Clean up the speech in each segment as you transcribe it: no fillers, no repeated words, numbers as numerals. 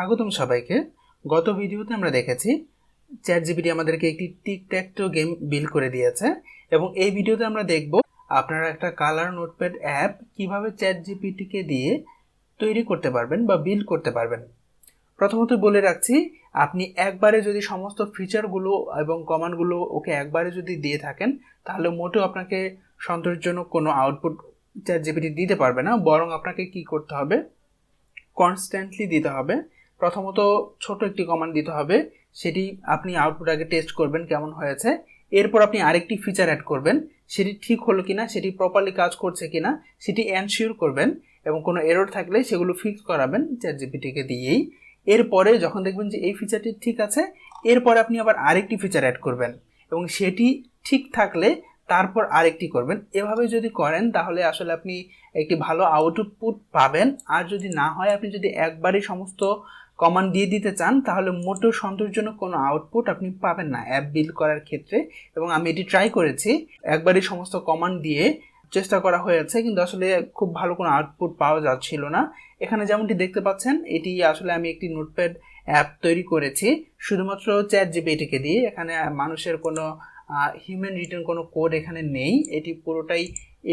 স্বাগতম সবাইকে। গত ভিডিওতে আমরা দেখেছি চ্যাটজিপিটি আমাদেরকে একটি টিক-ট্যাক-টো গেম বিল্ড করে দিয়েছে এবং এই ভিডিওতে আমরা দেখব আপনারা একটা কালার নোটপ্যাড অ্যাপ কিভাবে চ্যাটজিপিটিকে দিয়ে তৈরি করতে পারবেন বা বিল্ড করতে পারবেন। প্রথমত বলে রাখছি, আপনি একবারে যদি সমস্ত ফিচারগুলো এবং কমান্ডগুলো ওকে একবারে যদি দিয়ে থাকেন তাহলে মোটেও আপনাকে সন্তোষজনক কোনো আউটপুট চ্যাটজিপিটি দিতে পারবে না, বরং আপনাকে কি করতে হবে, কনস্ট্যান্টলি দিতে হবে। প্রথমত ছোট একটি কমান্ড দিতে হবে, সেটি আপনি আউটপুট আগে টেস্ট করবেন কেমন হয়েছে, এরপর আপনি আরেকটি ফিচার অ্যাড করবেন, সেটি ঠিক হলো কিনা, সেটি প্রপারলি কাজ করছে কিনা সেটি এনশিওর করবেন এবং কোনো এরর থাকলে সেগুলো ফিক্স করাবেন চ্যাটজিপিটিকে দিয়েই। এরপরে যখন দেখবেন যে এই ফিচারটি ঠিক আছে, এরপরে আপনি আবার আরেকটি ফিচার অ্যাড করবেন এবং সেটি ঠিক থাকলে তারপর আরেকটি করবেন। এভাবে যদি করেন তাহলে আসলে আপনি একটি ভালো আউটপুট পাবেন। আর যদি না হয়, আপনি যদি একবারই সমস্ত কমান্ড দিয়ে দিতে চান তাহলে মোটেও সন্তোষজনক কোনো আউটপুট আপনি পাবেন না অ্যাপ বিল্ড করার ক্ষেত্রে। এবং আমি এটি ট্রাই করেছি, একবারই সমস্ত কমান্ড দিয়ে চেষ্টা করা হয়েছে, কিন্তু আসলে খুব ভালো কোনো আউটপুট পাওয়া যাচ্ছিল না। এখানে যেমনটি দেখতে পাচ্ছেন, এটি আসলে আমি একটি নোটপ্যাড অ্যাপ তৈরি করেছি শুধুমাত্র চ্যাটজিপিটিকে দিয়ে। এখানে মানুষের কোনো হিউম্যান রিটেন কোনো কোড এখানে নেই, এটি পুরোটাই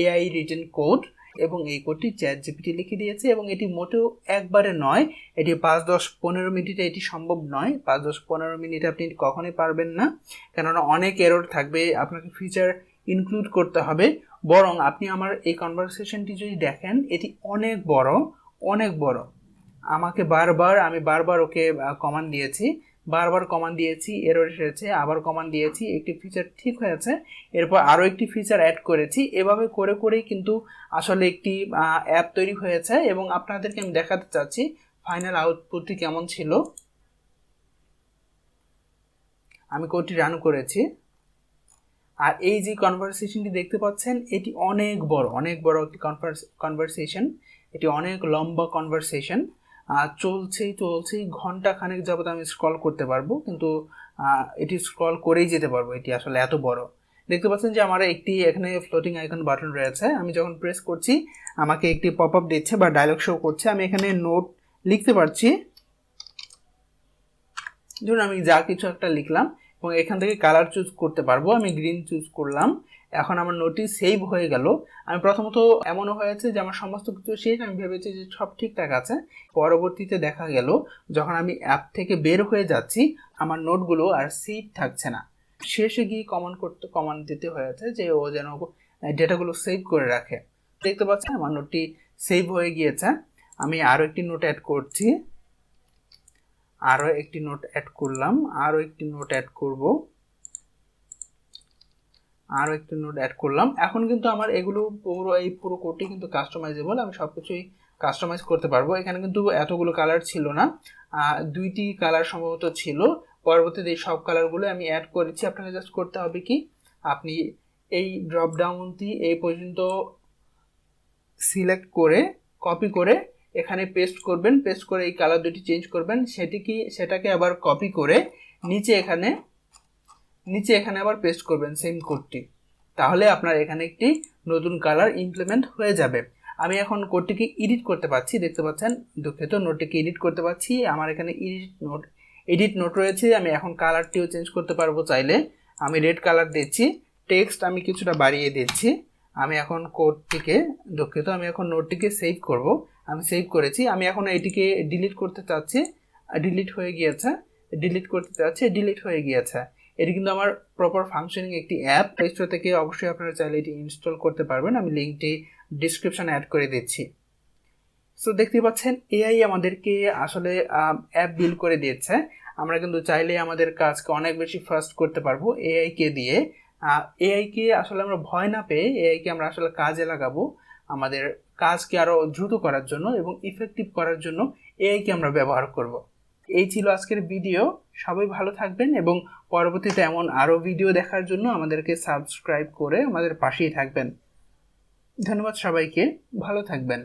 এআই রিটেন কোড এবং এই কোডটি চ্যাটজিপিটি লিখে দিয়েছে। এবং এটি মোটেও একবারে নয়, এটি 5-10-15 মিনিটে এটি সম্ভব নয়। 5-10-15 মিনিটে আপনি কখনোই পারবেন না, কেননা অনেক এরর থাকবে, আপনাকে ফিচার ইনক্লুড করতে হবে। বরং আপনি আমার এই কনভারসেশনটি যদি দেখেন, এটি অনেক বড়, অনেক বড়। আমি বারবার ওকে কমান্ড দিয়েছি, এরর এসেছে, আবার কমান্ড দিয়েছি, একটি ফিচার ঠিক হয়েছে, এরপর আরও একটি ফিচার অ্যাড করেছি। এভাবে করে করেই কিন্তু আসলে একটি অ্যাপ তৈরি হয়েছে এবং আপনাদেরকে আমি দেখাতে চাচ্ছি ফাইনাল আউটপুটটি কেমন ছিল। আমি কোডটি রান করেছি, আর এই যে কনভারসেশনটি দেখতে পাচ্ছেন, এটি অনেক বড় একটি কনভারসেশন। এটি অনেক লম্বা কনভারসেশন, চলছেই ঘন্টা খানেক যাবত আমি স্ক্রল করতে পারবো, কিন্তু এটি স্ক্রল করেই যেতে পারবো। এটি আসলে এত বড়। দেখতে পাচ্ছেন যে আমার একটি এখানে ফ্লোটিং আইকন বাটন রয়েছে, আমি যখন প্রেস করছি আমাকে একটি পপ আপ দিচ্ছে বা ডায়লগ শো করছে। আমি এখানে নোট লিখতে পারছি, ধরুন আমি যা কিছু একটা লিখলাম এবং এখান থেকে কালার চুজ করতে পারবো। আমি গ্রিন চুজ করলাম, এখন আমার নোটটি সেভ হয়ে গেল। আমি প্রথমত এমনও হয়েছে যে আমার সমস্ত কিছু শেষ, আমি ভেবেছি যে সব ঠিকঠাক আছে। পরবর্তীতে দেখা গেল যখন আমি অ্যাপ থেকে বের হয়ে যাচ্ছি, আমার নোটগুলো আর সেভ থাকছে না। শেষে গিয়ে কমান্ড দিতে হয়েছে যে ও যেন ডেটাগুলো সেভ করে রাখে। দেখতে পাচ্ছেন আমার নোটটি সেভ হয়ে গিয়েছে। আমি আরও একটি নোট অ্যাড করছি, আরও একটি নোট অ্যাড করলাম, আরও একটি নোট অ্যাড করব, আরও একটি নোট অ্যাড করলাম। এখন কিন্তু আমার এগুলো পুরো কোডটি কিন্তু কাস্টমাইজেবল, আমি সব কিছুই কাস্টমাইজ করতে পারবো। এখানে কিন্তু এতগুলো কালার ছিল না, 2টি কালার সম্ভবত ছিল। পরবর্তীতে এই সব কালারগুলো আমি অ্যাড করেছি। আপনাকে জাস্ট করতে হবে কি, আপনি এই ড্রপ ডাউনটি এই পর্যন্ত সিলেক্ট করে কপি করে এখানে পেস্ট করবেন, পেস্ট করে এই কালার দুটি চেঞ্জ করবেন, সেটাকে আবার কপি করে নিচে এখানে আবার পেস্ট করবেন সেম কোডটি। তাহলে আপনার এখানে একটি নতুন কালার ইমপ্লিমেন্ট হয়ে যাবে। আমি এখন কোডটিকে এডিট করতে পারছি, দেখতে পাচ্ছেন, দুঃখিত, নোটটিকে এডিট করতে পারছি। আমার এখানে এডিট নোট রয়েছে। আমি এখন কালারটিও চেঞ্জ করতে পারবো চাইলে। আমি রেড কালার দিচ্ছি, টেক্সট আমি কিছুটা বাড়িয়ে দিচ্ছি। আমি এখন আমি এখন নোটটিকে সেভ করব। আমি সেভ করেছি। আমি এখন এটিকে ডিলিট করতে চাচ্ছি, ডিলিট হয়ে গিয়েছে। এটি কিন্তু আমার প্রপার ফাংশনিং একটি অ্যাপ। প্লে স্টোর থেকে অবশ্যই আপনারা চাইলে এটি ইনস্টল করতে পারবেন, আমি লিঙ্কটি ডিসক্রিপশনে অ্যাড করে দিচ্ছি। সো দেখতে পাচ্ছেন এআই আমাদেরকে আসলে অ্যাপ বিল্ড করে দিয়েছে। আমরা কিন্তু চাইলে আমাদের কাজকে অনেক বেশি ফাস্ট করতে পারবো এআইকে দিয়ে। এআইকে আসলে আমরা ভয় না পেয়ে এআইকে আমরা আসলে কাজে লাগাবো আমাদের কাজকে আরও দ্রুত করার জন্য এবং ইফেক্টিভ করার জন্য এআইকে আমরা ব্যবহার করব। এই ছিল আজকের ভিডিও। সবাই ভালো থাকবেন এবং পরবর্তীতে এমন আরও ভিডিও দেখার জন্য আমাদেরকে সাবস্ক্রাইব করে আমাদের পাশেই থাকবেন। ধন্যবাদ সবাইকে, ভালো থাকবেন।